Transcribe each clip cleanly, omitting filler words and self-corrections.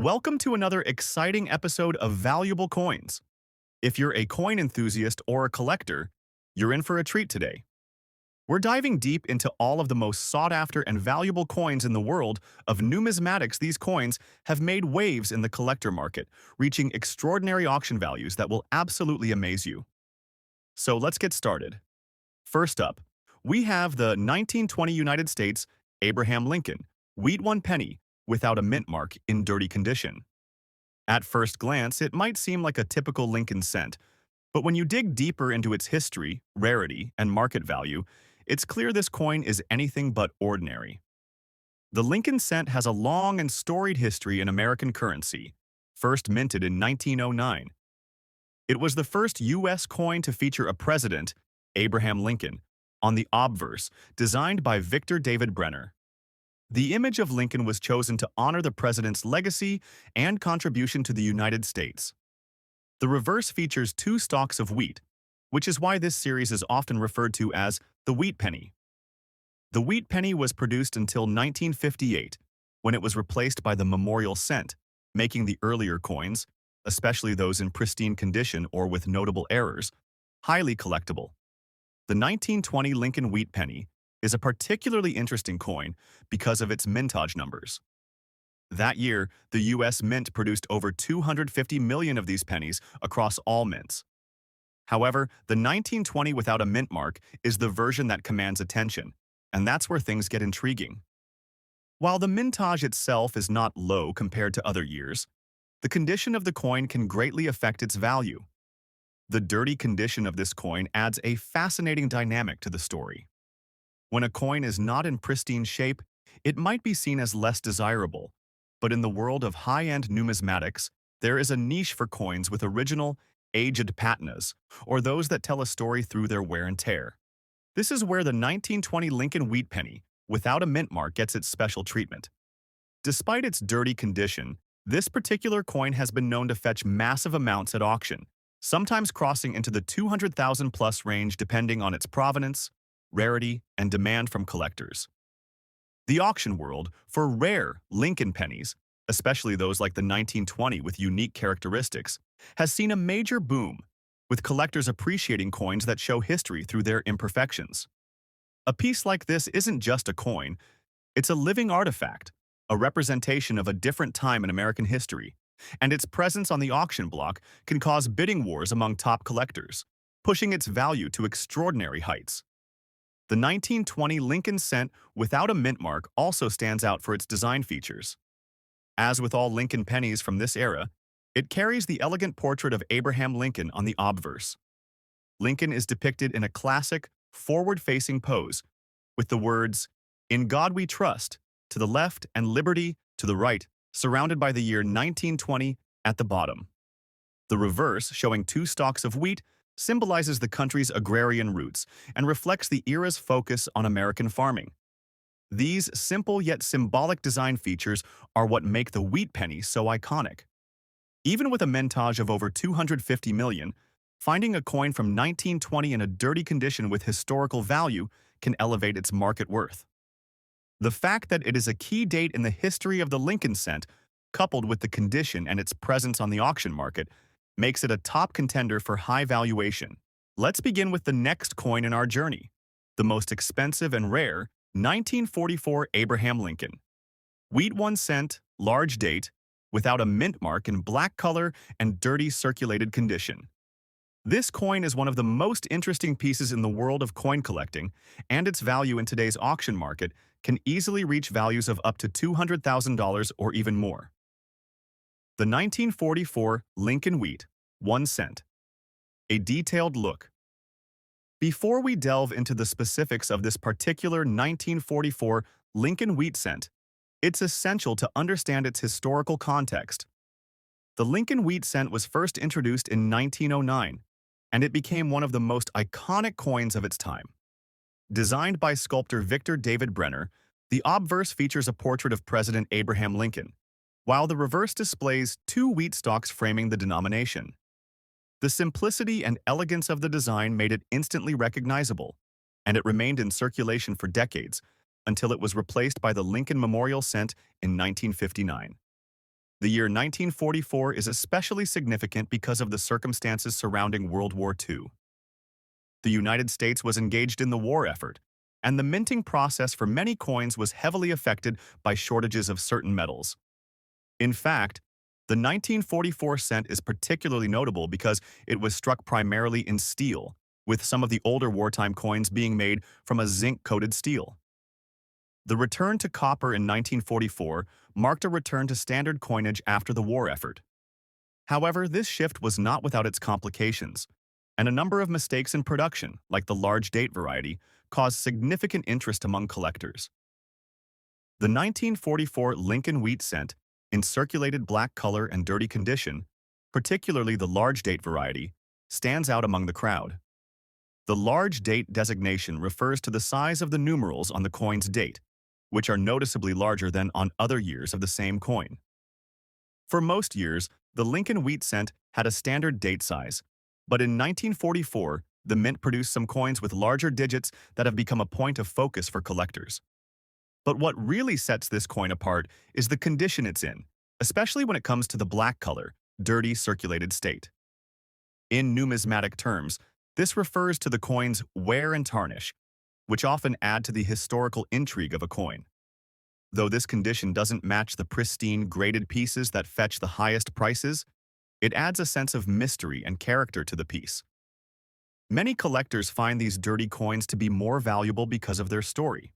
Welcome to another exciting episode of Valuable Coins. If you're a coin enthusiast or a collector, you're in for a treat today. We're diving deep into all of the most sought-after and valuable coins in the world of numismatics. These coins have made waves in the collector market, reaching extraordinary auction values that will absolutely amaze you. So let's get started. First up, we have the 1920 United States Abraham Lincoln wheat 1 penny without a mint mark in dirty condition. At first glance, it might seem like a typical Lincoln cent, but when you dig deeper into its history, rarity, and market value, it's clear this coin is anything but ordinary. The Lincoln cent has a long and storied history in American currency, first minted in 1909. It was the first U.S. coin to feature a president, Abraham Lincoln, on the obverse, designed by Victor David Brenner. The image of Lincoln was chosen to honor the president's legacy and contribution to the United States. The reverse features two stalks of wheat, which is why this series is often referred to as the wheat penny. The wheat penny was produced until 1958, when it was replaced by the memorial cent, making the earlier coins, especially those in pristine condition or with notable errors, highly collectible. The 1920 Lincoln wheat penny is a particularly interesting coin because of its mintage numbers. That year, the U.S. Mint produced over 250 million of these pennies across all mints. However, the 1920 without a mint mark is the version that commands attention, and that's where things get intriguing. While the mintage itself is not low compared to other years, the condition of the coin can greatly affect its value. The dirty condition of this coin adds a fascinating dynamic to the story. When a coin is not in pristine shape, it might be seen as less desirable, but in the world of high-end numismatics, there is a niche for coins with original, aged patinas, or those that tell a story through their wear and tear. This is where the 1920 Lincoln wheat penny, without a mint mark, gets its special treatment. Despite its dirty condition, this particular coin has been known to fetch massive amounts at auction, sometimes crossing into the 200,000 plus range depending on its provenance, rarity, and demand from collectors. The auction world, for rare Lincoln pennies, especially those like the 1920 with unique characteristics, has seen a major boom, with collectors appreciating coins that show history through their imperfections. A piece like this isn't just a coin, it's a living artifact, a representation of a different time in American history, and its presence on the auction block can cause bidding wars among top collectors, pushing its value to extraordinary heights. The 1920 Lincoln cent without a mint mark also stands out for its design features. As with all Lincoln pennies from this era, it carries the elegant portrait of Abraham Lincoln on the obverse. Lincoln is depicted in a classic, forward-facing pose, with the words, "In God we trust," to the left and "Liberty" to the right, surrounded by the year 1920 at the bottom. The reverse, showing two stalks of wheat, symbolizes the country's agrarian roots and reflects the era's focus on American farming. These simple yet symbolic design features are what make the wheat penny so iconic. Even with a mintage of over 250 million, finding a coin from 1920 in a dirty condition with historical value can elevate its market worth. The fact that it is a key date in the history of the Lincoln cent, coupled with the condition and its presence on the auction market, makes it a top contender for high valuation. Let's begin with the next coin in our journey, the most expensive and rare 1944 Abraham Lincoln. Wheat 1 cent, large date, without a mint mark in black color and dirty circulated condition. This coin is one of the most interesting pieces in the world of coin collecting, and its value in today's auction market can easily reach values of up to $200,000 or even more. The 1944 Lincoln wheat, 1 cent. A detailed look. Before we delve into the specifics of this particular 1944 Lincoln wheat cent, it's essential to understand its historical context. The Lincoln wheat cent was first introduced in 1909, and it became one of the most iconic coins of its time. Designed by sculptor Victor David Brenner, the obverse features a portrait of President Abraham Lincoln, while the reverse displays two wheat stalks framing the denomination. The simplicity and elegance of the design made it instantly recognizable, and it remained in circulation for decades until it was replaced by the Lincoln Memorial Cent in 1959. The year 1944 is especially significant because of the circumstances surrounding World War II. The United States was engaged in the war effort, and the minting process for many coins was heavily affected by shortages of certain metals. In fact, the 1944 cent is particularly notable because it was struck primarily in steel, with some of the older wartime coins being made from a zinc-coated steel. The return to copper in 1944 marked a return to standard coinage after the war effort. However, this shift was not without its complications, and a number of mistakes in production, like the large date variety, caused significant interest among collectors. The 1944 Lincoln wheat cent, in circulated black color and dirty condition, particularly the large date variety, stands out among the crowd. The large date designation refers to the size of the numerals on the coin's date, which are noticeably larger than on other years of the same coin. For most years, the Lincoln wheat cent had a standard date size, but in 1944, the mint produced some coins with larger digits that have become a point of focus for collectors. But what really sets this coin apart is the condition it's in, especially when it comes to the black color, dirty circulated state. In numismatic terms, this refers to the coin's wear and tarnish, which often add to the historical intrigue of a coin. Though this condition doesn't match the pristine, graded pieces that fetch the highest prices, it adds a sense of mystery and character to the piece. Many collectors find these dirty coins to be more valuable because of their story.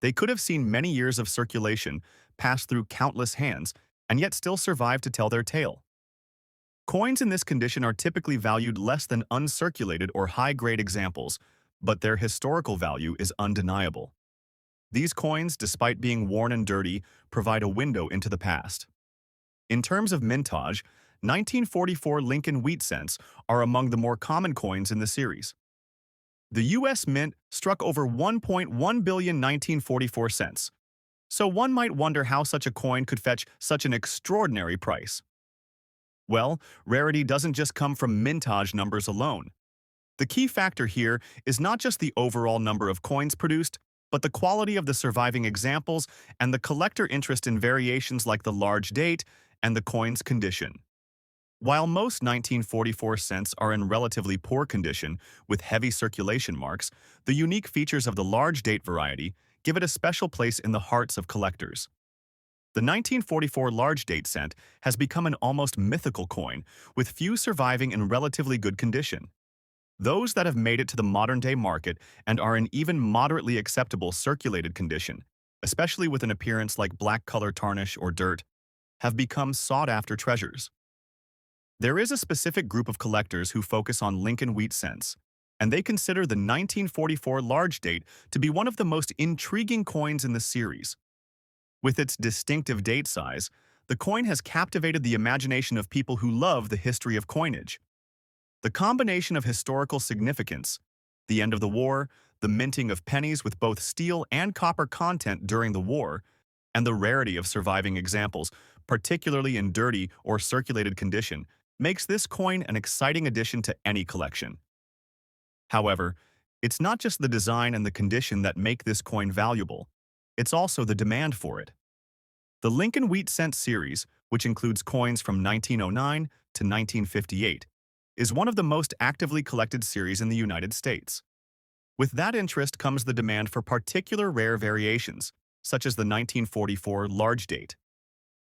They could have seen many years of circulation, pass through countless hands, and yet still survive to tell their tale. Coins in this condition are typically valued less than uncirculated or high-grade examples, but their historical value is undeniable. These coins, despite being worn and dirty, provide a window into the past. In terms of mintage, 1944 Lincoln wheat cents are among the more common coins in the series. The U.S. Mint struck over 1.1 billion 1944 cents, so one might wonder how such a coin could fetch such an extraordinary price. Well, rarity doesn't just come from mintage numbers alone. The key factor here is not just the overall number of coins produced, but the quality of the surviving examples and the collector interest in variations like the large date and the coin's condition. While most 1944 cents are in relatively poor condition, with heavy circulation marks, the unique features of the large date variety give it a special place in the hearts of collectors. The 1944 large date cent has become an almost mythical coin, with few surviving in relatively good condition. Those that have made it to the modern-day market and are in even moderately acceptable circulated condition, especially with an appearance like black color tarnish or dirt, have become sought-after treasures. There is a specific group of collectors who focus on Lincoln wheat cents, and they consider the 1944 large date to be one of the most intriguing coins in the series. With its distinctive date size, the coin has captivated the imagination of people who love the history of coinage. The combination of historical significance, the end of the war, the minting of pennies with both steel and copper content during the war, and the rarity of surviving examples, particularly in dirty or circulated condition, makes this coin an exciting addition to any collection. However, it's not just the design and the condition that make this coin valuable, it's also the demand for it. The Lincoln wheat cent series, which includes coins from 1909 to 1958, is one of the most actively collected series in the United States. With that interest comes the demand for particular rare variations, such as the 1944 large date.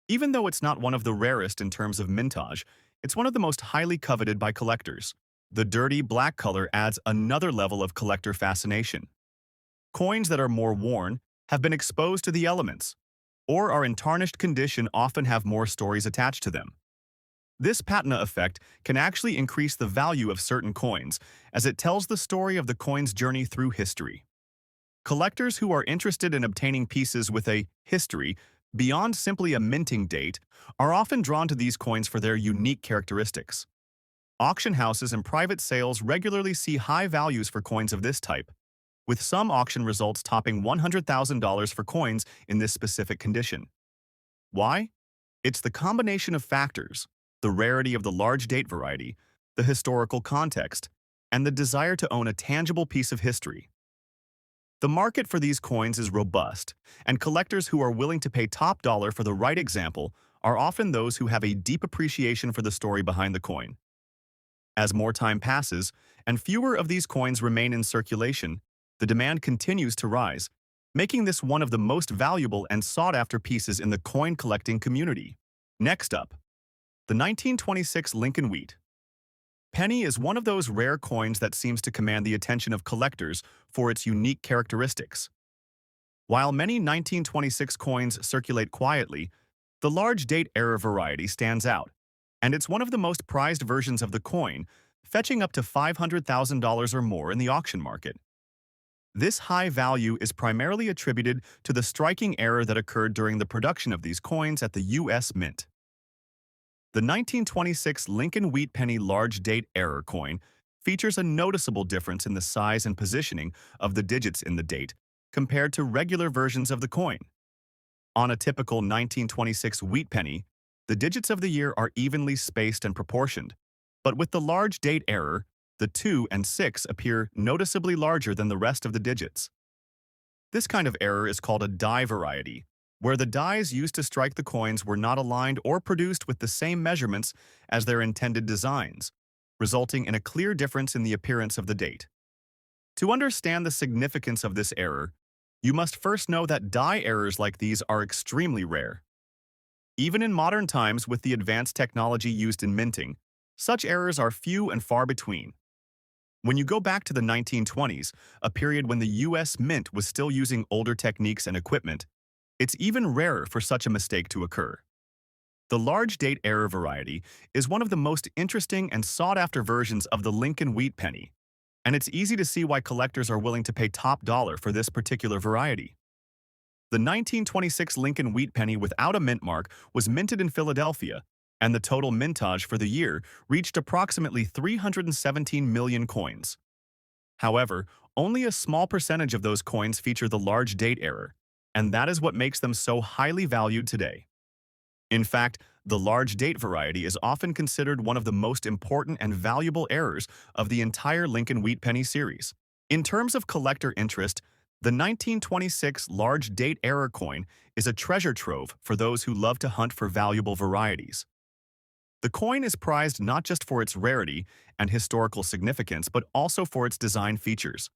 Even though it's not one of the rarest in terms of mintage, it's one of the most highly coveted by collectors. The dirty black color adds another level of collector fascination. Coins that are more worn have been exposed to the elements, or are in tarnished condition often have more stories attached to them. This patina effect can actually increase the value of certain coins, as it tells the story of the coin's journey through history. Collectors who are interested in obtaining pieces with a history beyond simply a minting date are often drawn to these coins for their unique characteristics. Auction houses and private sales regularly see high values for coins of this type, with some auction results topping $100,000 for coins in this specific condition. Why? It's the combination of factors: the rarity of the large date variety, the historical context, and the desire to own a tangible piece of history. The market for these coins is robust, and collectors who are willing to pay top dollar for the right example are often those who have a deep appreciation for the story behind the coin. As more time passes and fewer of these coins remain in circulation, the demand continues to rise, making this one of the most valuable and sought-after pieces in the coin collecting community. Next up, the 1926 Lincoln Wheat penny is one of those rare coins that seems to command the attention of collectors for its unique characteristics. While many 1926 coins circulate quietly, the large date error variety stands out, and it's one of the most prized versions of the coin, fetching up to $500,000 or more in the auction market. This high value is primarily attributed to the striking error that occurred during the production of these coins at the U.S. Mint. The 1926 Lincoln Wheat Penny Large Date Error coin features a noticeable difference in the size and positioning of the digits in the date compared to regular versions of the coin. On a typical 1926 wheat penny, the digits of the year are evenly spaced and proportioned, but with the large date error, the 2 and 6 appear noticeably larger than the rest of the digits. This kind of error is called a die variety, where the dies used to strike the coins were not aligned or produced with the same measurements as their intended designs, resulting in a clear difference in the appearance of the date. To understand the significance of this error, you must first know that die errors like these are extremely rare. Even in modern times with the advanced technology used in minting, such errors are few and far between. When you go back to the 1920s, a period when the U.S. Mint was still using older techniques and equipment, it's even rarer for such a mistake to occur. The large date error variety is one of the most interesting and sought-after versions of the Lincoln Wheat Penny, and it's easy to see why collectors are willing to pay top dollar for this particular variety. The 1926 Lincoln Wheat Penny without a mint mark was minted in Philadelphia, and the total mintage for the year reached approximately 317 million coins. However, only a small percentage of those coins feature the large date error, and that is what makes them so highly valued today. In fact, the large date variety is often considered one of the most important and valuable errors of the entire Lincoln Wheat Penny series. In terms of collector interest, the 1926 large date error coin is a treasure trove for those who love to hunt for valuable varieties. The coin is prized not just for its rarity and historical significance, but also for its design features.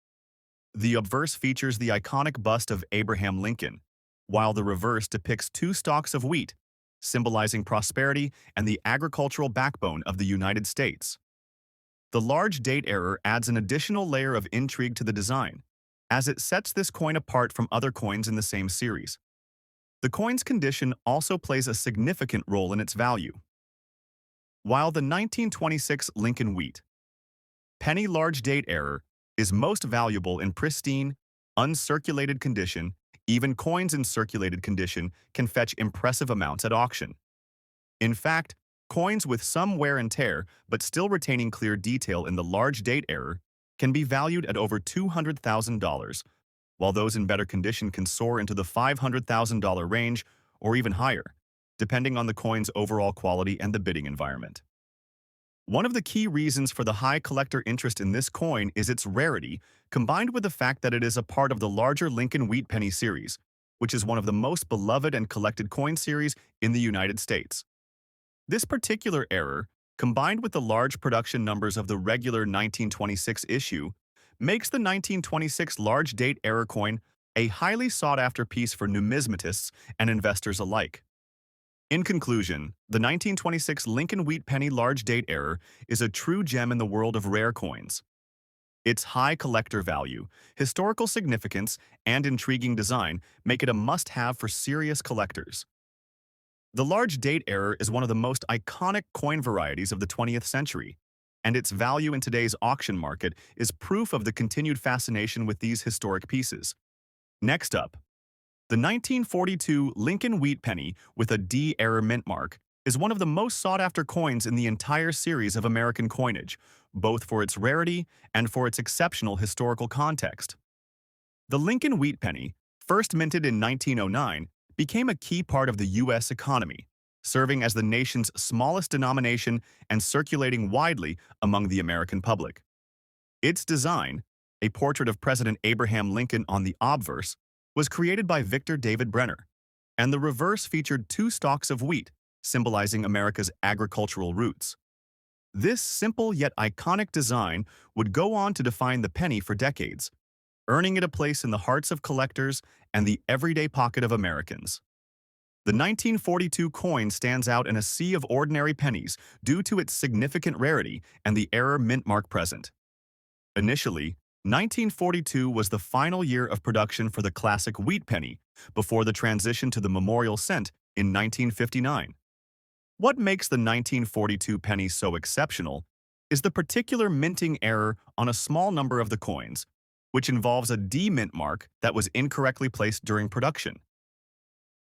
The obverse features the iconic bust of Abraham Lincoln, while the reverse depicts two stalks of wheat, symbolizing prosperity and the agricultural backbone of the United States. The large date error adds an additional layer of intrigue to the design, as it sets this coin apart from other coins in the same series. The coin's condition also plays a significant role in its value. While the 1926 Lincoln Wheat Penny large date error is most valuable in pristine, uncirculated condition, even coins in circulated condition can fetch impressive amounts at auction. In fact, coins with some wear and tear but still retaining clear detail in the large date error can be valued at over $200,000, while those in better condition can soar into the $500,000 range or even higher, depending on the coin's overall quality and the bidding environment. One of the key reasons for the high collector interest in this coin is its rarity, combined with the fact that it is a part of the larger Lincoln Wheat Penny series, which is one of the most beloved and collected coin series in the United States. This particular error, combined with the large production numbers of the regular 1926 issue, makes the 1926 large date error coin a highly sought-after piece for numismatists and investors alike. In conclusion, the 1926 Lincoln Wheat Penny large date error is a true gem in the world of rare coins. Its high collector value, historical significance, and intriguing design make it a must-have for serious collectors. The large date error is one of the most iconic coin varieties of the 20th century, and its value in today's auction market is proof of the continued fascination with these historic pieces. Next up, the 1942 Lincoln Wheat Penny with a D error mint mark is one of the most sought-after coins in the entire series of American coinage, both for its rarity and for its exceptional historical context. The Lincoln Wheat Penny, first minted in 1909, became a key part of the U.S. economy, serving as the nation's smallest denomination and circulating widely among the American public. Its design, a portrait of President Abraham Lincoln on the obverse, was created by Victor David Brenner, and the reverse featured two stalks of wheat, symbolizing America's agricultural roots. This simple yet iconic design would go on to define the penny for decades, earning it a place in the hearts of collectors and the everyday pocket of Americans. The 1942 coin stands out in a sea of ordinary pennies due to its significant rarity and the error mint mark present. Initially, 1942 was the final year of production for the classic wheat penny before the transition to the memorial cent in 1959. What makes the 1942 penny so exceptional is the particular minting error on a small number of the coins, which involves a D mint mark that was incorrectly placed during production.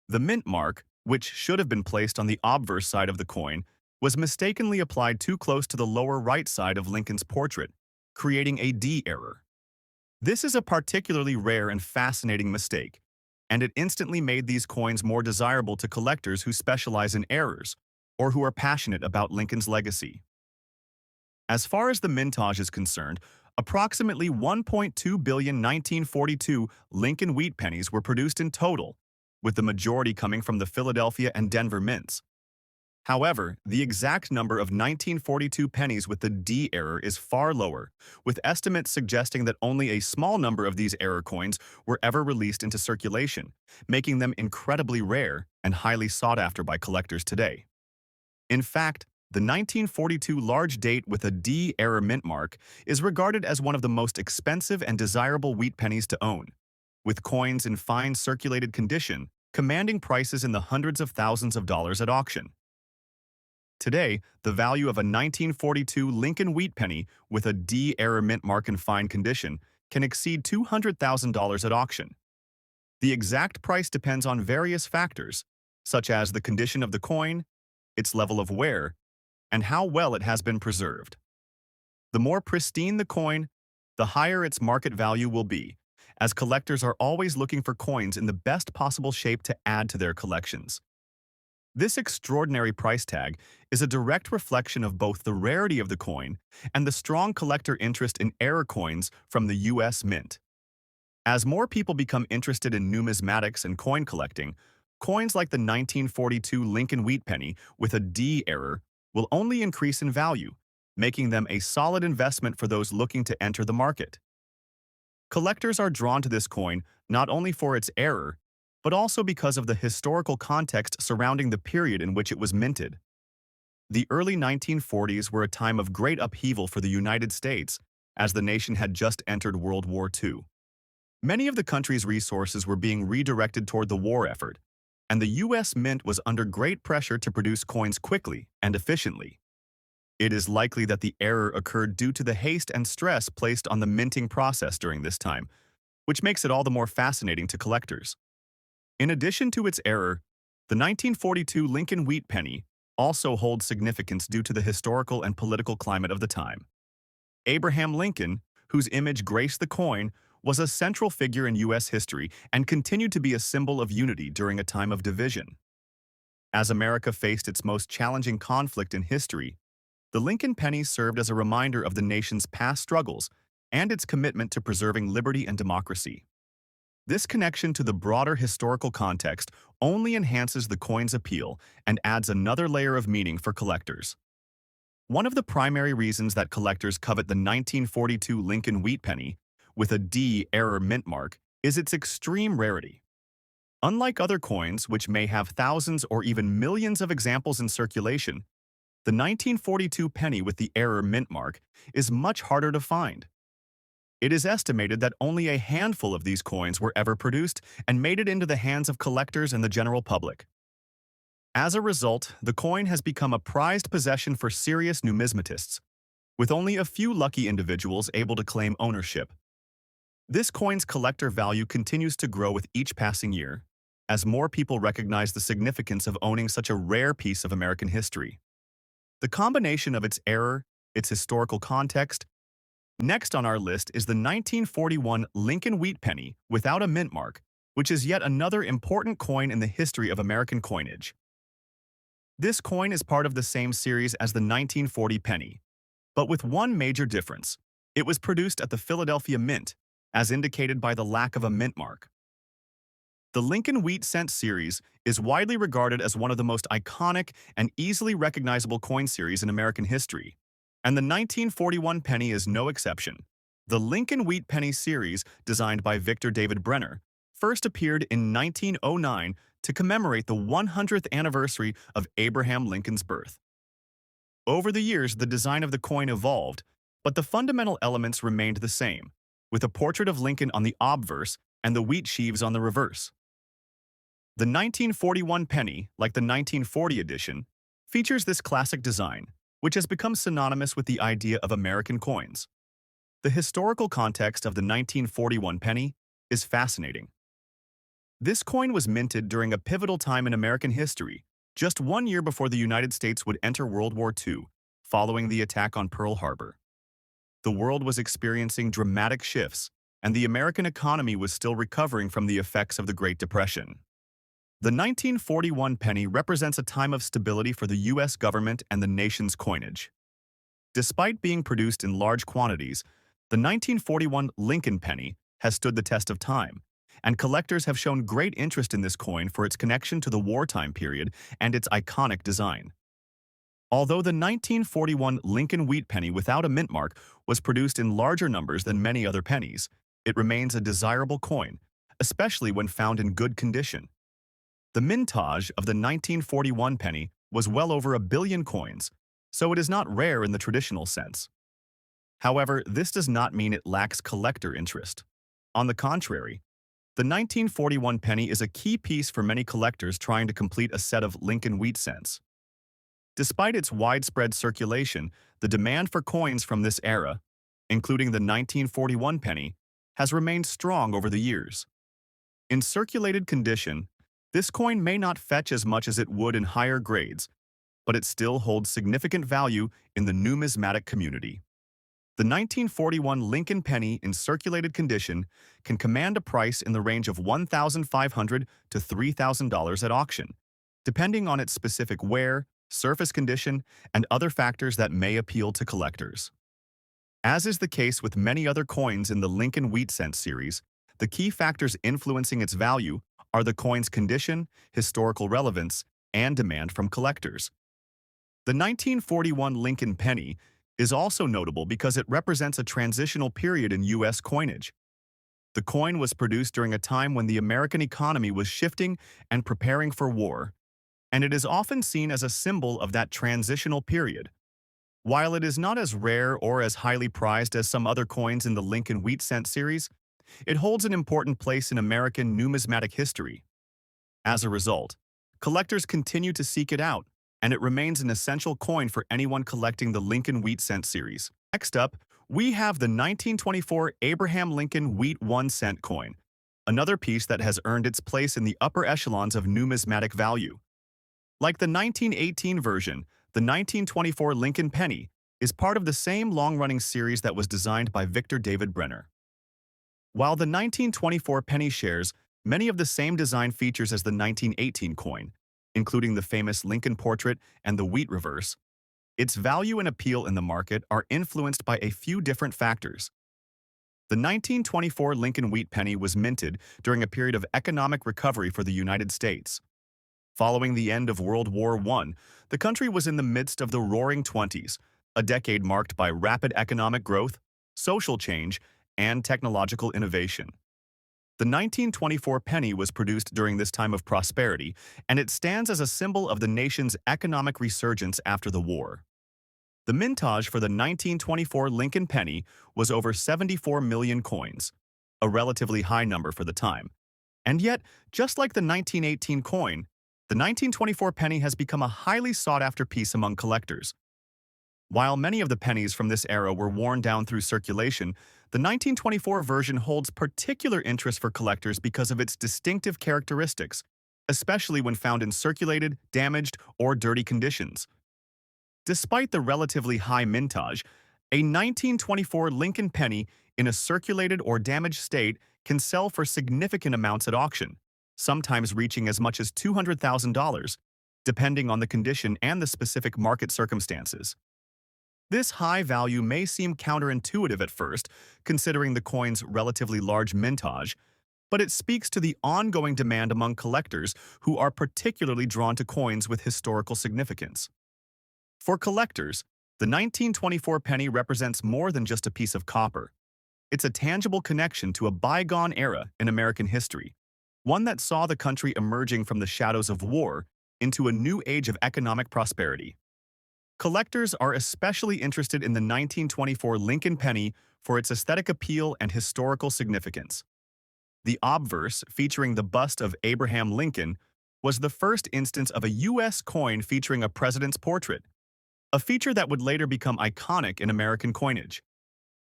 The mint mark, which should have been placed on the obverse side of the coin, was mistakenly applied too close to the lower right side of Lincoln's portrait, creating a D error. This is a particularly rare and fascinating mistake, and it instantly made these coins more desirable to collectors who specialize in errors or who are passionate about Lincoln's legacy. As far as the mintage is concerned, approximately 1.2 billion 1942 Lincoln wheat pennies were produced in total, with the majority coming from the Philadelphia and Denver mints. However, the exact number of 1942 pennies with the D error is far lower, with estimates suggesting that only a small number of these error coins were ever released into circulation, making them incredibly rare and highly sought after by collectors today. In fact, the 1942 large date with a D error mint mark is regarded as one of the most expensive and desirable wheat pennies to own, with coins in fine circulated condition commanding prices in the hundreds of thousands of dollars at auction. Today, the value of a 1942 Lincoln wheat penny with a D error mint mark in fine condition can exceed $200,000 at auction. The exact price depends on various factors, such as the condition of the coin, its level of wear, and how well it has been preserved. The more pristine the coin, the higher its market value will be, as collectors are always looking for coins in the best possible shape to add to their collections. This extraordinary price tag is a direct reflection of both the rarity of the coin and the strong collector interest in error coins from the U.S. Mint. As more people become interested in numismatics and coin collecting, coins like the 1942 Lincoln wheat penny with a D error will only increase in value, making them a solid investment for those looking to enter the market. Collectors are drawn to this coin not only for its error, but also because of the historical context surrounding the period in which it was minted. The early 1940s were a time of great upheaval for the United States, as the nation had just entered World War II. Many of the country's resources were being redirected toward the war effort, and the U.S. Mint was under great pressure to produce coins quickly and efficiently. It is likely that the error occurred due to the haste and stress placed on the minting process during this time, which makes it all the more fascinating to collectors. In addition to its error, the 1942 Lincoln wheat penny also holds significance due to the historical and political climate of the time. Abraham Lincoln, whose image graced the coin, was a central figure in U.S. history and continued to be a symbol of unity during a time of division. As America faced its most challenging conflict in history, the Lincoln penny served as a reminder of the nation's past struggles and its commitment to preserving liberty and democracy. This connection to the broader historical context only enhances the coin's appeal and adds another layer of meaning for collectors. One of the primary reasons that collectors covet the 1942 Lincoln wheat penny with a D error mint mark is its extreme rarity. Unlike other coins, which may have thousands or even millions of examples in circulation, the 1942 penny with the error mint mark is much harder to find. It is estimated that only a handful of these coins were ever produced and made it into the hands of collectors and the general public. As a result, the coin has become a prized possession for serious numismatists, with only a few lucky individuals able to claim ownership. This coin's collector value continues to grow with each passing year, as more people recognize the significance of owning such a rare piece of American history. The combination of its error, its historical context. Next on our list is the 1941 Lincoln wheat penny without a mint mark, which is yet another important coin in the history of American coinage. This coin is part of the same series as the 1940 penny, but with one major difference. It was produced at the Philadelphia Mint, as indicated by the lack of a mint mark. The Lincoln Wheat Cent series is widely regarded as one of the most iconic and easily recognizable coin series in American history, and the 1941 penny is no exception. The Lincoln Wheat Penny series, designed by Victor David Brenner, first appeared in 1909 to commemorate the 100th anniversary of Abraham Lincoln's birth. Over the years, the design of the coin evolved, but the fundamental elements remained the same, with a portrait of Lincoln on the obverse and the wheat sheaves on the reverse. The 1941 penny, like the 1940 edition, features this classic design, which has become synonymous with the idea of American coins. The historical context of the 1941 penny is fascinating. This coin was minted during a pivotal time in American history, just 1 year before the United States would enter World War II, following the attack on Pearl Harbor. The world was experiencing dramatic shifts, and the American economy was still recovering from the effects of the Great Depression. The 1941 penny represents a time of stability for the U.S. government and the nation's coinage. Despite being produced in large quantities, the 1941 Lincoln penny has stood the test of time, and collectors have shown great interest in this coin for its connection to the wartime period and its iconic design. Although the 1941 Lincoln Wheat penny without a mint mark was produced in larger numbers than many other pennies, it remains a desirable coin, especially when found in good condition. The mintage of the 1941 penny was well over 1 billion coins, so it is not rare in the traditional sense. However, this does not mean it lacks collector interest. On the contrary, the 1941 penny is a key piece for many collectors trying to complete a set of Lincoln Wheat Cents. Despite its widespread circulation, the demand for coins from this era, including the 1941 penny, has remained strong over the years. In circulated condition, this coin may not fetch as much as it would in higher grades, but it still holds significant value in the numismatic community. The 1941 Lincoln penny in circulated condition can command a price in the range of $1,500 to $3,000 at auction, depending on its specific wear, surface condition, and other factors that may appeal to collectors. As is the case with many other coins in the Lincoln Wheat Cent series, the key factors influencing its value are the coin's condition, historical relevance, and demand from collectors. The 1941 Lincoln penny is also notable because it represents a transitional period in U.S. coinage. The coin was produced during a time when the American economy was shifting and preparing for war, and it is often seen as a symbol of that transitional period. While it is not as rare or as highly prized as some other coins in the Lincoln Wheat Cent series, it holds an important place in American numismatic history. As a result, collectors continue to seek it out, and it remains an essential coin for anyone collecting the Lincoln Wheat Cent series. Next up, we have the 1924 Abraham Lincoln Wheat 1 cent coin, another piece that has earned its place in the upper echelons of numismatic value. Like the 1918 version, the 1924 Lincoln penny is part of the same long-running series that was designed by Victor David Brenner. While the 1924 penny shares many of the same design features as the 1918 coin, including the famous Lincoln portrait and the wheat reverse, its value and appeal in the market are influenced by a few different factors. The 1924 Lincoln Wheat penny was minted during a period of economic recovery for the United States. Following the end of World War I, the country was in the midst of the Roaring Twenties, a decade marked by rapid economic growth, social change, and technological innovation. The 1924 penny was produced during this time of prosperity, and it stands as a symbol of the nation's economic resurgence after the war. The mintage for the 1924 Lincoln penny was over 74 million coins, a relatively high number for the time. And yet, just like the 1918 coin, the 1924 penny has become a highly sought-after piece among collectors. While many of the pennies from this era were worn down through circulation, the 1924 version holds particular interest for collectors because of its distinctive characteristics, especially when found in circulated, damaged, or dirty conditions. Despite the relatively high mintage, a 1924 Lincoln penny in a circulated or damaged state can sell for significant amounts at auction, sometimes reaching as much as $200,000, depending on the condition and the specific market circumstances. This high value may seem counterintuitive at first, considering the coin's relatively large mintage, but it speaks to the ongoing demand among collectors who are particularly drawn to coins with historical significance. For collectors, the 1924 penny represents more than just a piece of copper. It's a tangible connection to a bygone era in American history, one that saw the country emerging from the shadows of war into a new age of economic prosperity. Collectors are especially interested in the 1924 Lincoln penny for its aesthetic appeal and historical significance. The obverse, featuring the bust of Abraham Lincoln, was the first instance of a U.S. coin featuring a president's portrait, a feature that would later become iconic in American coinage.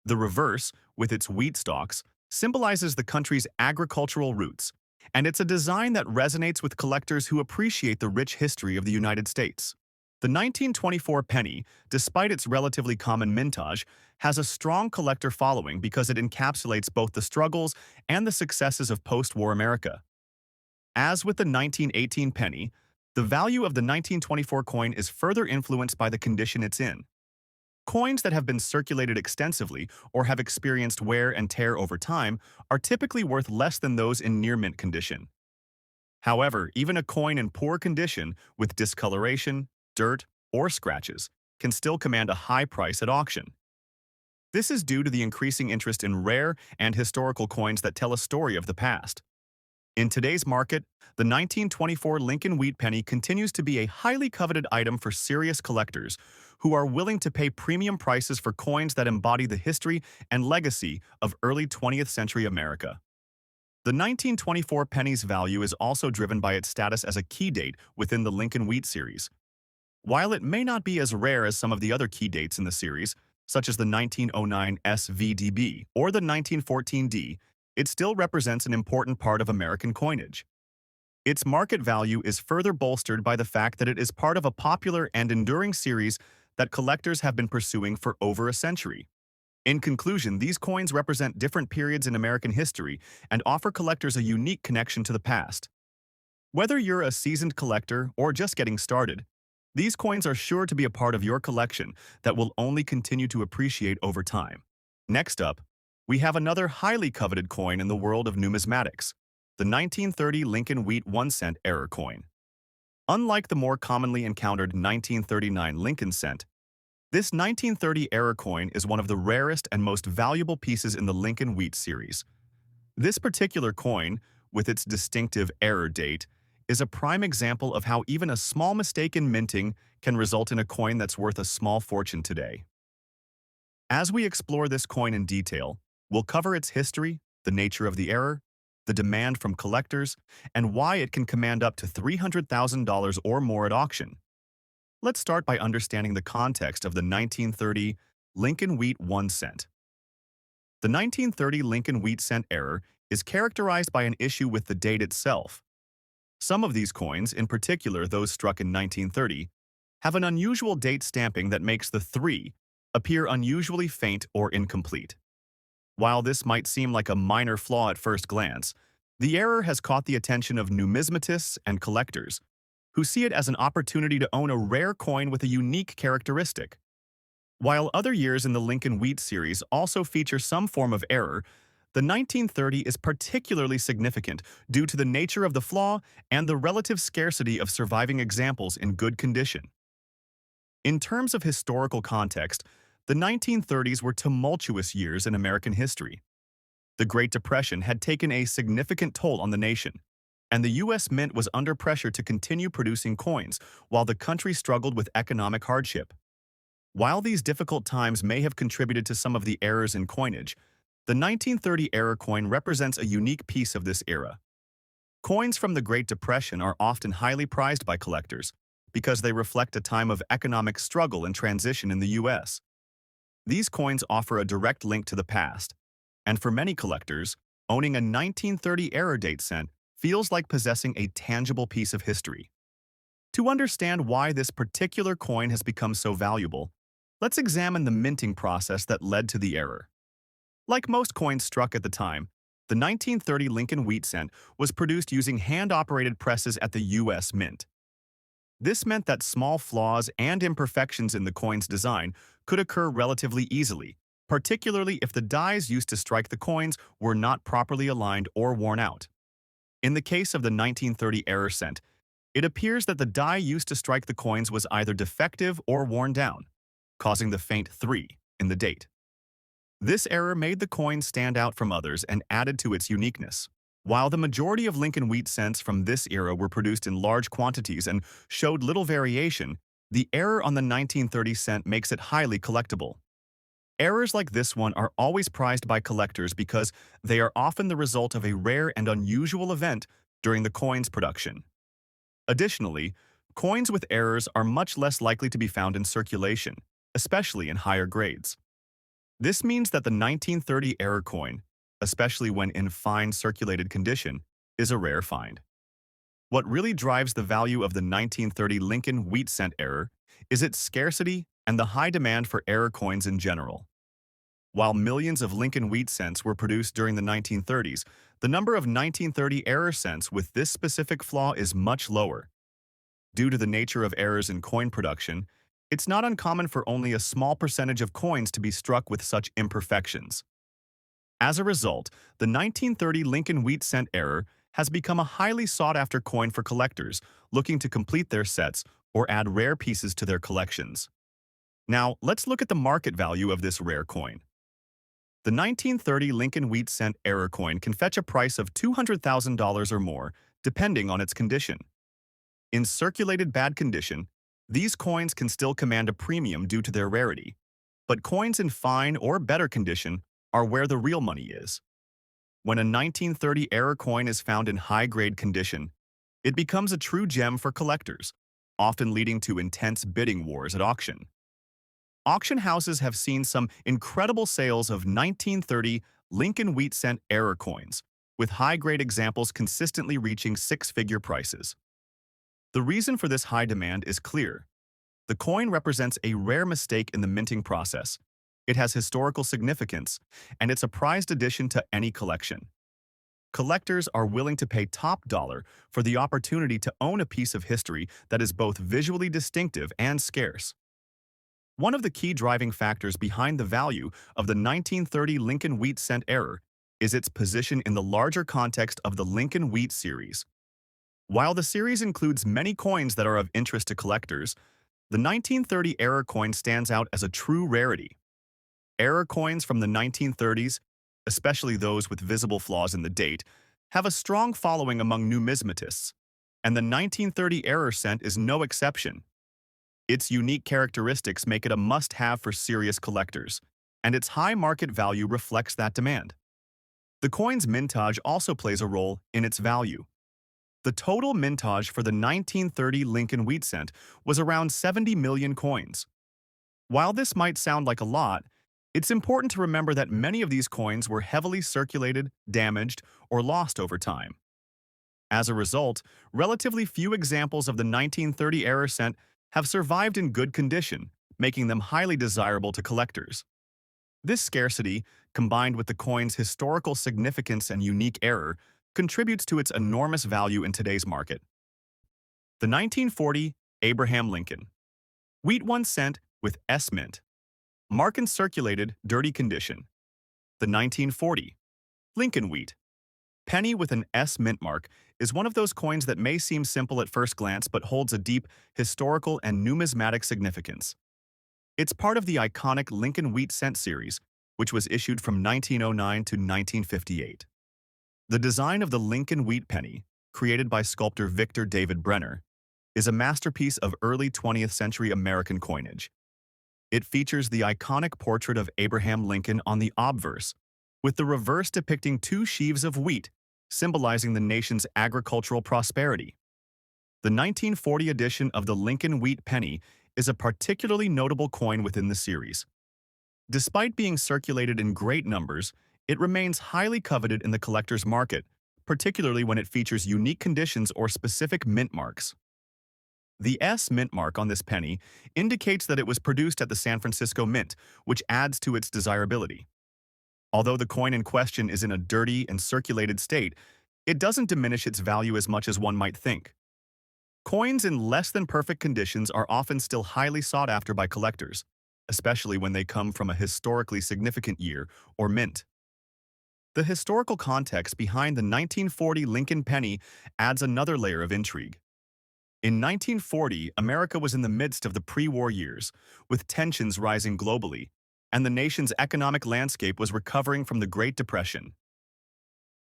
The reverse, with its wheat stalks, symbolizes the country's agricultural roots, and it's a design that resonates with collectors who appreciate the rich history of the United States. The 1924 penny, despite its relatively common mintage, has a strong collector following because it encapsulates both the struggles and the successes of post-war America. As with the 1918 penny, the value of the 1924 coin is further influenced by the condition it's in. Coins that have been circulated extensively or have experienced wear and tear over time are typically worth less than those in near-mint condition. However, even a coin in poor condition with discoloration, dirt, or scratches can still command a high price at auction. This is due to the increasing interest in rare and historical coins that tell a story of the past. In today's market, the 1924 Lincoln wheat penny continues to be a highly coveted item for serious collectors who are willing to pay premium prices for coins that embody the history and legacy of early 20th century America. The 1924 penny's value is also driven by its status as a key date within the Lincoln wheat series. While it may not be as rare as some of the other key dates in the series, such as the 1909 SVDB or the 1914 D, it still represents an important part of American coinage. Its market value is further bolstered by the fact that it is part of a popular and enduring series that collectors have been pursuing for over a century. In conclusion, these coins represent different periods in American history and offer collectors a unique connection to the past. Whether you're a seasoned collector or just getting started, these coins are sure to be a part of your collection that will only continue to appreciate over time. Next up, we have another highly coveted coin in the world of numismatics, the 1930 Lincoln Wheat 1-cent error coin. Unlike the more commonly encountered 1939 Lincoln cent, this 1930 error coin is one of the rarest and most valuable pieces in the Lincoln Wheat series. This particular coin, with its distinctive error date, is a prime example of how even a small mistake in minting can result in a coin that's worth a small fortune today. As we explore this coin in detail, we'll cover its history, the nature of the error, the demand from collectors, and why it can command up to $300,000 or more at auction. Let's start by understanding the context of the 1930 Lincoln Wheat 1 cent. The 1930 Lincoln Wheat cent error is characterized by an issue with the date itself. Some of these coins, in particular those struck in 1930, have an unusual date stamping that makes the 3 appear unusually faint or incomplete. While this might seem like a minor flaw at first glance, the error has caught the attention of numismatists and collectors, who see it as an opportunity to own a rare coin with a unique characteristic. While other years in the Lincoln Wheat series also feature some form of error, the 1930 is particularly significant due to the nature of the flaw and the relative scarcity of surviving examples in good condition. In terms of historical context, the 1930s were tumultuous years in American history. The Great Depression had taken a significant toll on the nation, and the U.S. Mint was under pressure to continue producing coins while the country struggled with economic hardship. While these difficult times may have contributed to some of the errors in coinage, the 1930 error coin represents a unique piece of this era. Coins from the Great Depression are often highly prized by collectors because they reflect a time of economic struggle and transition in the U.S. These coins offer a direct link to the past, and for many collectors, owning a 1930 error date cent feels like possessing a tangible piece of history. To understand why this particular coin has become so valuable, let's examine the minting process that led to the error. Like most coins struck at the time, the 1930 Lincoln Wheat cent was produced using hand-operated presses at the U.S. Mint. This meant that small flaws and imperfections in the coin's design could occur relatively easily, particularly if the dies used to strike the coins were not properly aligned or worn out. In the case of the 1930 error cent, it appears that the die used to strike the coins was either defective or worn down, causing the faint 3 in the date. This error made the coin stand out from others and added to its uniqueness. While the majority of Lincoln wheat cents from this era were produced in large quantities and showed little variation, the error on the 1930 cent makes it highly collectible. Errors like this one are always prized by collectors because they are often the result of a rare and unusual event during the coin's production. Additionally, coins with errors are much less likely to be found in circulation, especially in higher grades. This means that the 1930 error coin, especially when in fine circulated condition, is a rare find. What really drives the value of the 1930 Lincoln wheat cent error is its scarcity and the high demand for error coins in general. While millions of Lincoln wheat cents were produced during the 1930s, the number of 1930 error cents with this specific flaw is much lower. Due to the nature of errors in coin production, it's not uncommon for only a small percentage of coins to be struck with such imperfections. As a result, the 1930 Lincoln wheat cent error has become a highly sought-after coin for collectors looking to complete their sets or add rare pieces to their collections. Now, let's look at the market value of this rare coin. The 1930 Lincoln wheat cent error coin can fetch a price of $200,000 or more, depending on its condition. In circulated bad condition, these coins can still command a premium due to their rarity, but coins in fine or better condition are where the real money is. When a 1930 error coin is found in high-grade condition, it becomes a true gem for collectors, often leading to intense bidding wars at auction. Auction houses have seen some incredible sales of 1930 Lincoln wheat cent error coins, with high-grade examples consistently reaching six-figure prices. The reason for this high demand is clear. The coin represents a rare mistake in the minting process. It has historical significance, and it's a prized addition to any collection. Collectors are willing to pay top dollar for the opportunity to own a piece of history that is both visually distinctive and scarce. One of the key driving factors behind the value of the 1930 Lincoln wheat cent error is its position in the larger context of the Lincoln wheat series. While the series includes many coins that are of interest to collectors, the 1930 error coin stands out as a true rarity. Error coins from the 1930s, especially those with visible flaws in the date, have a strong following among numismatists, and the 1930 error cent is no exception. Its unique characteristics make it a must-have for serious collectors, and its high market value reflects that demand. The coin's mintage also plays a role in its value. The total mintage for the 1930 Lincoln wheat cent was around 70 million coins. While this might sound like a lot, it's important to remember that many of these coins were heavily circulated, damaged, or lost over time. As a result, relatively few examples of the 1930 error cent have survived in good condition, making them highly desirable to collectors. This scarcity, combined with the coin's historical significance and unique error, contributes to its enormous value in today's market. The 1940 Abraham Lincoln wheat 1 cent with S mint. Mark in circulated, dirty condition. The 1940 Lincoln wheat penny with an S mint mark is one of those coins that may seem simple at first glance but holds a deep historical and numismatic significance. It's part of the iconic Lincoln wheat cent series, which was issued from 1909 to 1958. The design of the Lincoln wheat penny, created by sculptor Victor David Brenner, is a masterpiece of early 20th century American coinage. It features the iconic portrait of Abraham Lincoln on the obverse, with the reverse depicting two sheaves of wheat, symbolizing the nation's agricultural prosperity. The 1940 edition of the Lincoln wheat penny is a particularly notable coin within the series. Despite being circulated in great numbers, it remains highly coveted in the collector's market, particularly when it features unique conditions or specific mint marks. The S mint mark on this penny indicates that it was produced at the San Francisco Mint, which adds to its desirability. Although the coin in question is in a dirty and circulated state, it doesn't diminish its value as much as one might think. Coins in less than perfect conditions are often still highly sought after by collectors, especially when they come from a historically significant year or mint. The historical context behind the 1940 Lincoln penny adds another layer of intrigue. In 1940, America was in the midst of the pre-war years, with tensions rising globally, and the nation's economic landscape was recovering from the Great Depression.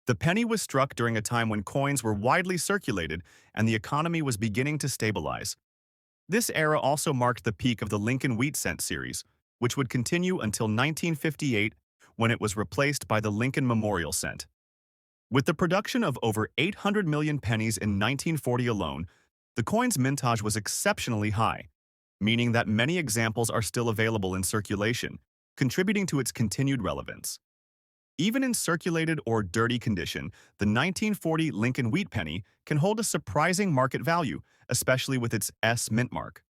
The penny was struck during a time when coins were widely circulated and the economy was beginning to stabilize. This era also marked the peak of the Lincoln Wheat Cent series, which would continue until 1958 when it was replaced by the Lincoln Memorial Cent. With the production of over 800 million pennies in 1940 alone, the coin's mintage was exceptionally high, meaning that many examples are still available in circulation, contributing to its continued relevance. Even in circulated or dirty condition, the 1940 Lincoln Wheat Penny can hold a surprising market value, especially with its S mint mark.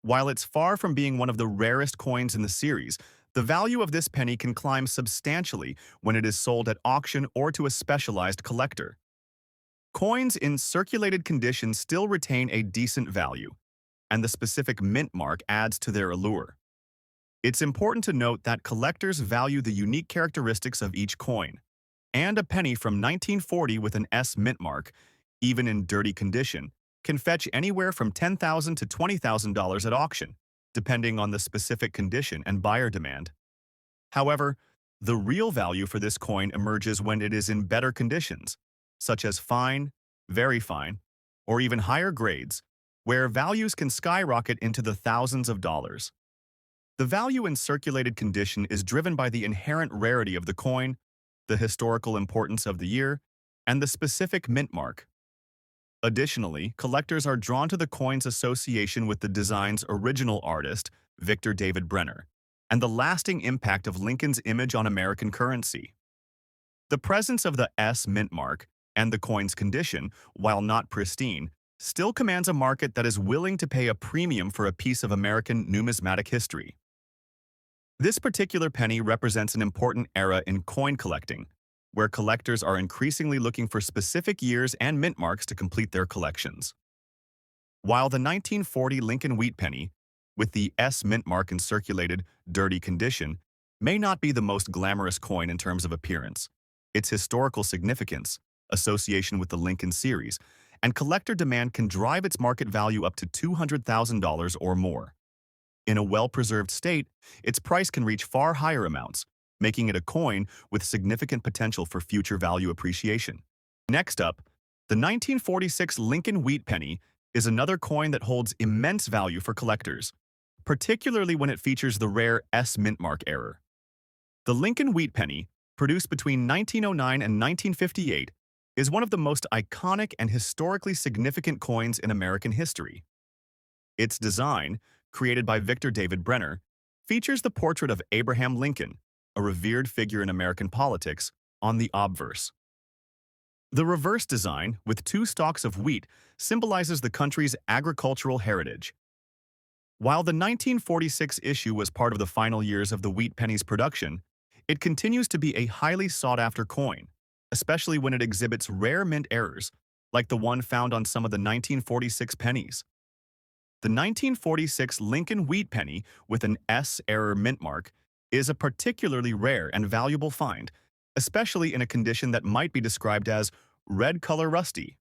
While it's far from being one of the rarest coins in the series, the value of this penny can climb substantially when it is sold at auction or to a specialized collector. Coins in circulated condition still retain a decent value, and the specific mint mark adds to their allure. It's important to note that collectors value the unique characteristics of each coin, and a penny from 1940 with an S mint mark, even in dirty condition, can fetch anywhere from $10,000 to $20,000 at auction, depending on the specific condition and buyer demand. However, the real value for this coin emerges when it is in better conditions, such as fine, very fine, or even higher grades, where values can skyrocket into the thousands of dollars. The value in circulated condition is driven by the inherent rarity of the coin, the historical importance of the year, and the specific mint mark. Additionally, collectors are drawn to the coin's association with the design's original artist, Victor David Brenner, and the lasting impact of Lincoln's image on American currency. The presence of the S mint mark and the coin's condition, while not pristine, still commands a market that is willing to pay a premium for a piece of American numismatic history. This particular penny represents an important era in coin collecting, where collectors are increasingly looking for specific years and mint marks to complete their collections. While the 1940 Lincoln Wheat Penny, with the S mint mark in circulated, dirty condition, may not be the most glamorous coin in terms of appearance, its historical significance, association with the Lincoln series, and collector demand can drive its market value up to $200,000 or more. In a well-preserved state, its price can reach far higher amounts, making it a coin with significant potential for future value appreciation. Next up, the 1946 Lincoln Wheat Penny is another coin that holds immense value for collectors, particularly when it features the rare S mint mark error. The Lincoln Wheat Penny, produced between 1909 and 1958, is one of the most iconic and historically significant coins in American history. Its design, created by Victor David Brenner, features the portrait of Abraham Lincoln, a revered figure in American politics, on the obverse. The reverse design, with two stalks of wheat, symbolizes the country's agricultural heritage. While the 1946 issue was part of the final years of the wheat penny's production, it continues to be a highly sought-after coin, especially when it exhibits rare mint errors, like the one found on some of the 1946 pennies. The 1946 Lincoln Wheat Penny with an S error mint mark is a particularly rare and valuable find, especially in a condition that might be described as red color rusty.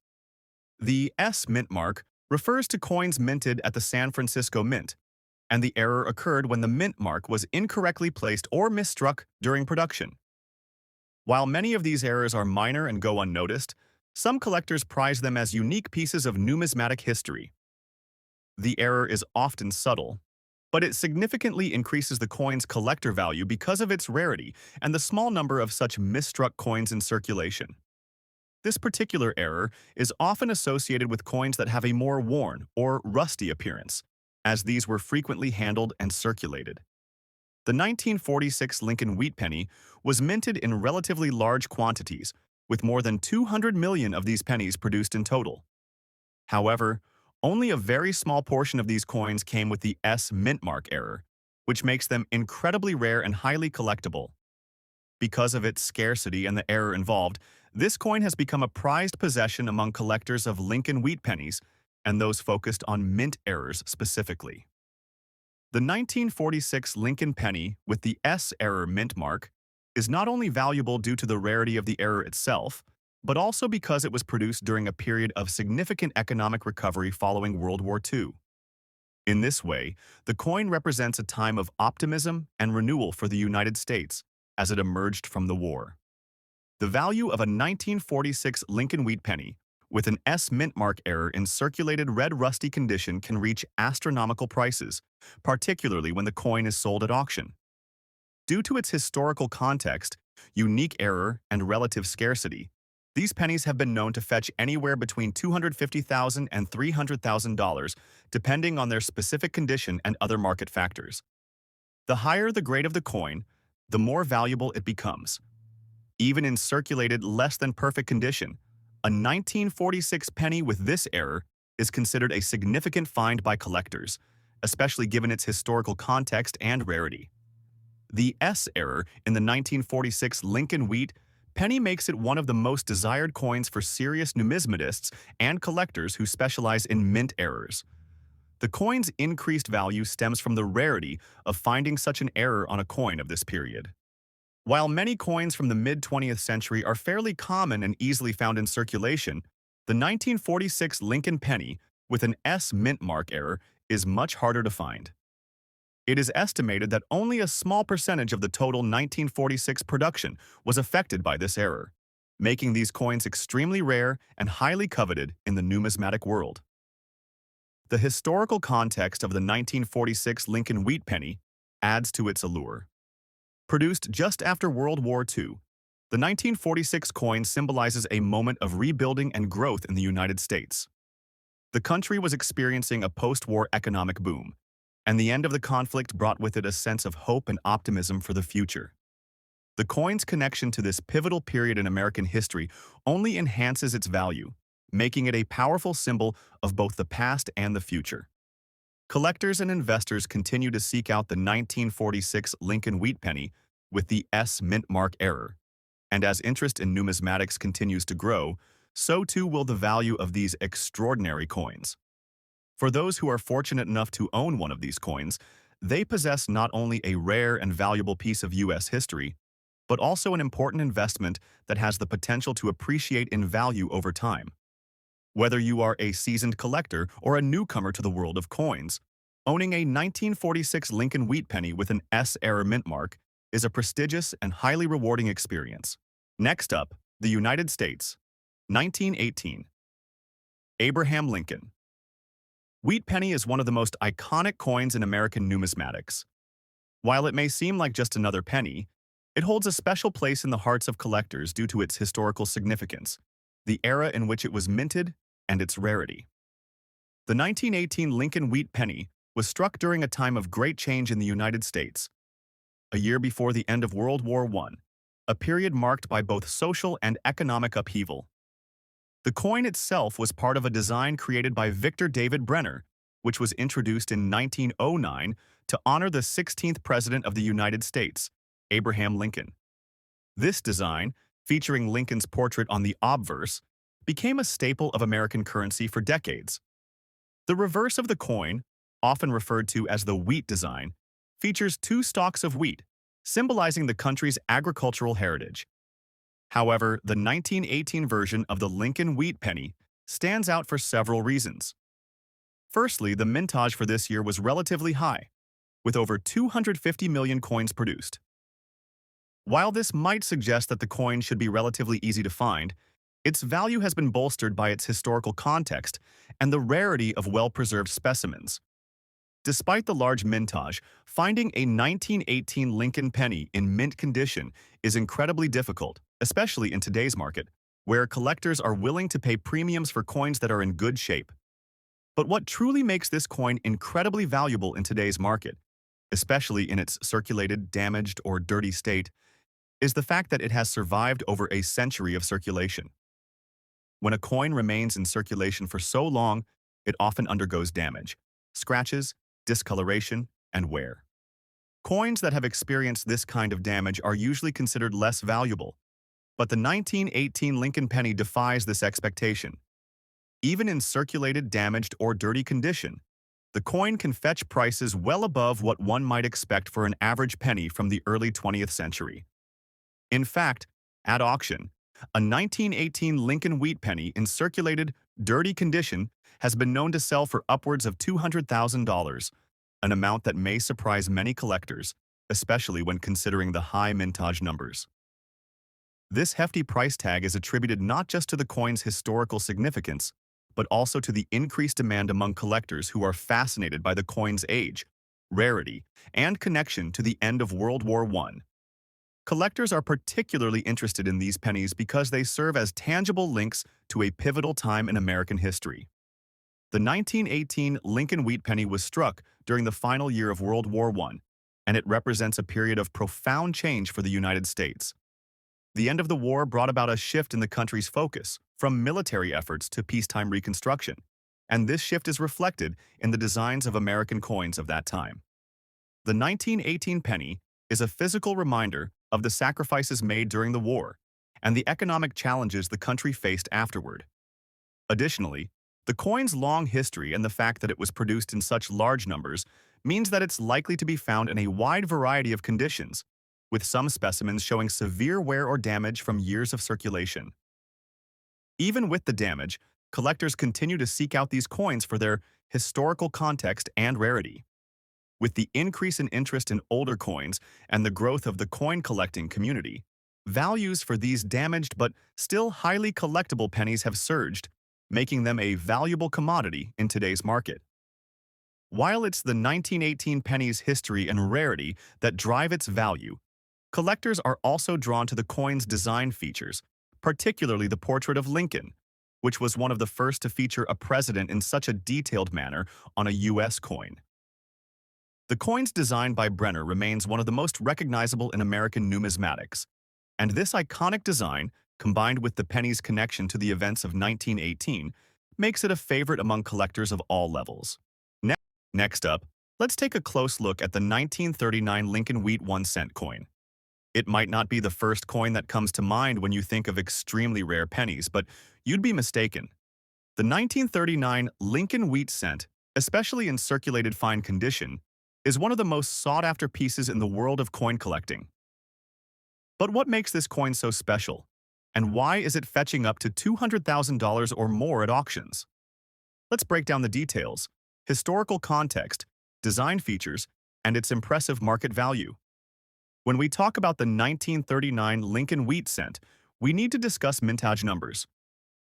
The S mint mark refers to coins minted at the San Francisco Mint, and the error occurred when the mint mark was incorrectly placed or misstruck during production. While many of these errors are minor and go unnoticed, some collectors prize them as unique pieces of numismatic history. The error is often subtle, but it significantly increases the coin's collector value because of its rarity and the small number of such misstruck coins in circulation. This particular error is often associated with coins that have a more worn or rusty appearance, as these were frequently handled and circulated. The 1946 Lincoln Wheat Penny was minted in relatively large quantities, with more than 200 million of these pennies produced in total. However, only a very small portion of these coins came with the S mint mark error, which makes them incredibly rare and highly collectible. Because of its scarcity and the error involved, this coin has become a prized possession among collectors of Lincoln Wheat pennies and those focused on mint errors specifically. The 1946 Lincoln penny with the S error mint mark is not only valuable due to the rarity of the error itself, but also because it was produced during a period of significant economic recovery following World War II. In this way, the coin represents a time of optimism and renewal for the United States as it emerged from the war. The value of a 1946 Lincoln wheat penny with an S mint mark error in circulated red rusty condition can reach astronomical prices, particularly when the coin is sold at auction. Due to its historical context, unique error, and relative scarcity, these pennies have been known to fetch anywhere between $250,000 and $300,000, depending on their specific condition and other market factors. The higher the grade of the coin, the more valuable it becomes. Even in circulated less than perfect condition, a 1946 penny with this error is considered a significant find by collectors, especially given its historical context and rarity. The S error in the 1946 Lincoln wheat penny makes it one of the most desired coins for serious numismatists and collectors who specialize in mint errors. The coin's increased value stems from the rarity of finding such an error on a coin of this period. While many coins from the mid-20th century are fairly common and easily found in circulation, the 1946 Lincoln penny with an S mint mark error is much harder to find. It is estimated that only a small percentage of the total 1946 production was affected by this error, making these coins extremely rare and highly coveted in the numismatic world. The historical context of the 1946 Lincoln wheat penny adds to its allure. Produced just after World War II, the 1946 coin symbolizes a moment of rebuilding and growth in the United States. The country was experiencing a post-war economic boom, and the end of the conflict brought with it a sense of hope and optimism for the future. The coin's connection to this pivotal period in American history only enhances its value, making it a powerful symbol of both the past and the future. Collectors and investors continue to seek out the 1946 Lincoln wheat penny with the S mint mark error, and as interest in numismatics continues to grow, so too will the value of these extraordinary coins. For those who are fortunate enough to own one of these coins, they possess not only a rare and valuable piece of U.S. history, but also an important investment that has the potential to appreciate in value over time. Whether you are a seasoned collector or a newcomer to the world of coins, owning a 1946 Lincoln wheat penny with an S error mint mark is a prestigious and highly rewarding experience. Next up, the United States, 1918. Abraham Lincoln. Wheat penny is one of the most iconic coins in American numismatics. While it may seem like just another penny, it holds a special place in the hearts of collectors due to its historical significance, the era in which it was minted, and its rarity. The 1918 Lincoln wheat penny was struck during a time of great change in the United States, a year before the end of World War I, a period marked by both social and economic upheaval. The coin itself was part of a design created by Victor David Brenner, which was introduced in 1909 to honor the 16th President of the United States, Abraham Lincoln. This design, featuring Lincoln's portrait on the obverse, became a staple of American currency for decades. The reverse of the coin, often referred to as the wheat design, features two stalks of wheat, symbolizing the country's agricultural heritage. However, the 1918 version of the Lincoln wheat penny stands out for several reasons. Firstly, the mintage for this year was relatively high, with over 250 million coins produced. While this might suggest that the coin should be relatively easy to find, its value has been bolstered by its historical context and the rarity of well-preserved specimens. Despite the large mintage, finding a 1918 Lincoln penny in mint condition is incredibly difficult, especially in today's market, where collectors are willing to pay premiums for coins that are in good shape. But what truly makes this coin incredibly valuable in today's market, especially in its circulated, damaged, or dirty state, is the fact that it has survived over a century of circulation. When a coin remains in circulation for so long, it often undergoes damage, scratches, discoloration, and wear. Coins that have experienced this kind of damage are usually considered less valuable, but the 1918 Lincoln penny defies this expectation. Even in circulated, damaged, or dirty condition, The coin can fetch prices well above what one might expect for an average penny from the early 20th century. In fact, at auction, a 1918 Lincoln wheat penny in circulated, dirty condition has been known to sell for upwards of $200,000, an amount that may surprise many collectors, especially when considering the high mintage numbers. This hefty price tag is attributed not just to the coin's historical significance, but also to the increased demand among collectors who are fascinated by the coin's age, rarity, and connection to the end of World War I. Collectors are particularly interested in these pennies because they serve as tangible links to a pivotal time in American history. The 1918 Lincoln wheat penny was struck during the final year of World War I, and it represents a period of profound change for the United States. The end of the war brought about a shift in the country's focus, from military efforts to peacetime reconstruction, and this shift is reflected in the designs of American coins of that time. The 1918 penny is a physical reminder of the sacrifices made during the war and the economic challenges the country faced afterward. Additionally, the coin's long history and the fact that it was produced in such large numbers means that it's likely to be found in a wide variety of conditions, with some specimens showing severe wear or damage from years of circulation. Even with the damage, collectors continue to seek out these coins for their historical context and rarity. With the increase in interest in older coins and the growth of the coin collecting community, values for these damaged but still highly collectible pennies have surged, making them a valuable commodity in today's market. While it's the 1918 penny's history and rarity that drive its value, collectors are also drawn to the coin's design features, particularly the portrait of Lincoln, which was one of the first to feature a president in such a detailed manner on a U.S. coin. The coin's design by Brenner remains one of the most recognizable in American numismatics, and this iconic design, combined with the penny's connection to the events of 1918, makes it a favorite among collectors of all levels. Next up, let's take a close look at the 1939 Lincoln wheat 1-cent coin. It might not be the first coin that comes to mind when you think of extremely rare pennies, but you'd be mistaken. The 1939 Lincoln wheat cent, especially in circulated fine condition, is one of the most sought-after pieces in the world of coin collecting. But what makes this coin so special? And why is it fetching up to $200,000 or more at auctions? Let's break down the details, historical context, design features, and its impressive market value. When we talk about the 1939 Lincoln wheat cent, we need to discuss mintage numbers.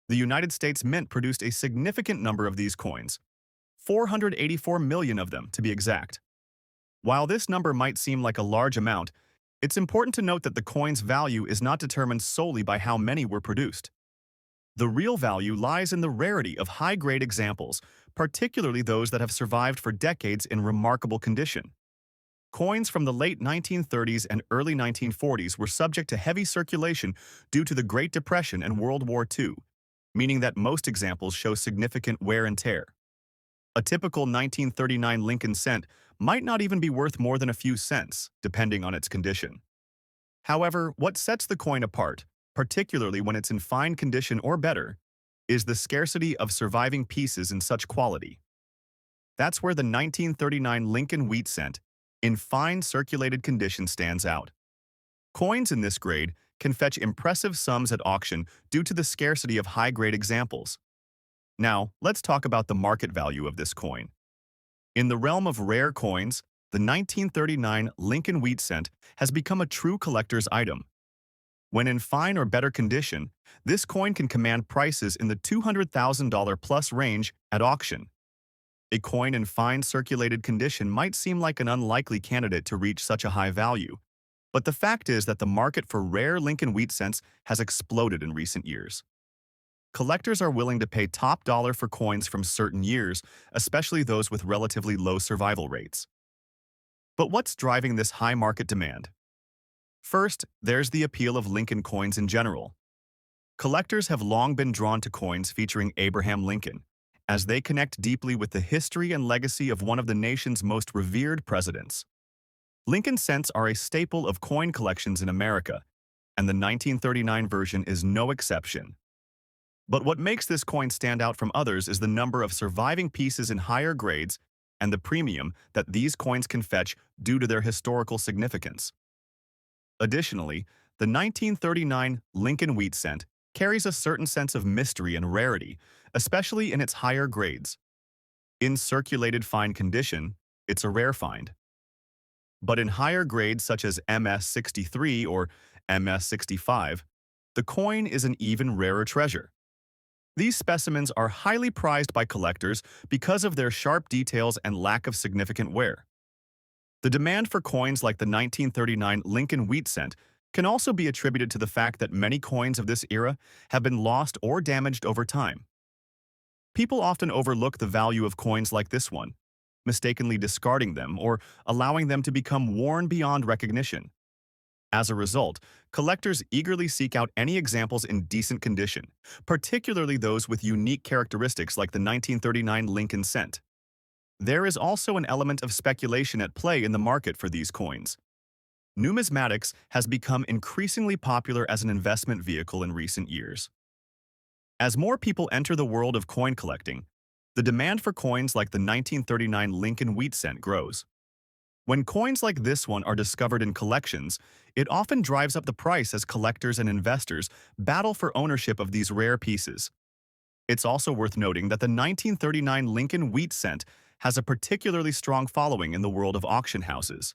The United States Mint produced a significant number of these coins, 484 million of them to be exact. While this number might seem like a large amount, it's important to note that the coin's value is not determined solely by how many were produced. The real value lies in the rarity of high-grade examples, particularly those that have survived for decades in remarkable condition. Coins from the late 1930s and early 1940s were subject to heavy circulation due to the Great Depression and World War II, meaning that most examples show significant wear and tear. A typical 1939 Lincoln cent might not even be worth more than a few cents, depending on its condition. However, what sets the coin apart, particularly when it's in fine condition or better, is the scarcity of surviving pieces in such quality. That's where the 1939 Lincoln wheat cent, in fine circulated condition, stands out. Coins in this grade can fetch impressive sums at auction due to the scarcity of high-grade examples. Now, let's talk about the market value of this coin. In the realm of rare coins, the 1939 Lincoln wheat cent has become a true collector's item. When in fine or better condition, this coin can command prices in the $200,000 plus range at auction. A coin in fine circulated condition might seem like an unlikely candidate to reach such a high value, but the fact is that the market for rare Lincoln wheat cents has exploded in recent years. Collectors are willing to pay top dollar for coins from certain years, especially those with relatively low survival rates. But what's driving this high market demand? First, there's the appeal of Lincoln coins in general. Collectors have long been drawn to coins featuring Abraham Lincoln, as they connect deeply with the history and legacy of one of the nation's most revered presidents. Lincoln cents are a staple of coin collections in America, and the 1939 version is no exception. But what makes this coin stand out from others is the number of surviving pieces in higher grades and the premium that these coins can fetch due to their historical significance. Additionally, the 1939 Lincoln wheat cent carries a certain sense of mystery and rarity, especially in its higher grades. In circulated fine condition, it's a rare find. But in higher grades such as MS-63 or MS-65, the coin is an even rarer treasure. These specimens are highly prized by collectors because of their sharp details and lack of significant wear. The demand for coins like the 1939 Lincoln wheat cent can also be attributed to the fact that many coins of this era have been lost or damaged over time. People often overlook the value of coins like this one, mistakenly discarding them or allowing them to become worn beyond recognition. As a result, collectors eagerly seek out any examples in decent condition, particularly those with unique characteristics like the 1939 Lincoln cent. There is also an element of speculation at play in the market for these coins. Numismatics has become increasingly popular as an investment vehicle in recent years. As more people enter the world of coin collecting, the demand for coins like the 1939 Lincoln wheat cent grows. When coins like this one are discovered in collections, it often drives up the price as collectors and investors battle for ownership of these rare pieces. It's also worth noting that the 1939 Lincoln wheat cent has a particularly strong following in the world of auction houses.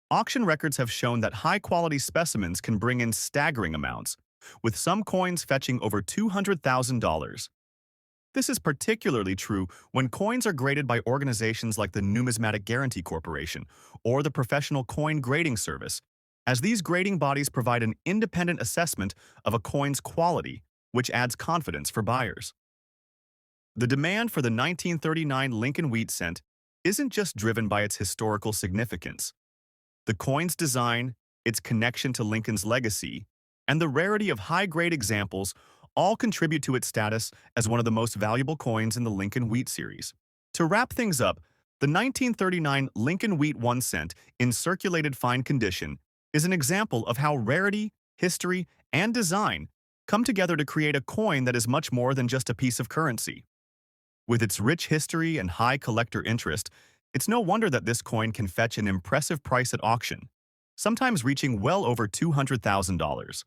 Auction records have shown that high-quality specimens can bring in staggering amounts, with some coins fetching over $200,000. This is particularly true when coins are graded by organizations like the Numismatic Guarantee Corporation or the Professional Coin Grading Service, as these grading bodies provide an independent assessment of a coin's quality, which adds confidence for buyers. The demand for the 1939 Lincoln wheat cent isn't just driven by its historical significance. The coin's design, its connection to Lincoln's legacy, and the rarity of high-grade examples all contribute to its status as one of the most valuable coins in the Lincoln wheat series. To wrap things up, the 1939 Lincoln wheat 1 cent in circulated fine condition is an example of how rarity, history, and design come together to create a coin that is much more than just a piece of currency. With its rich history and high collector interest, it's no wonder that this coin can fetch an impressive price at auction, sometimes reaching well over $200,000.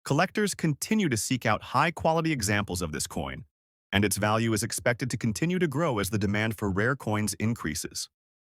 Collectors continue to seek out high-quality examples of this coin, and its value is expected to continue to grow as the demand for rare coins increases.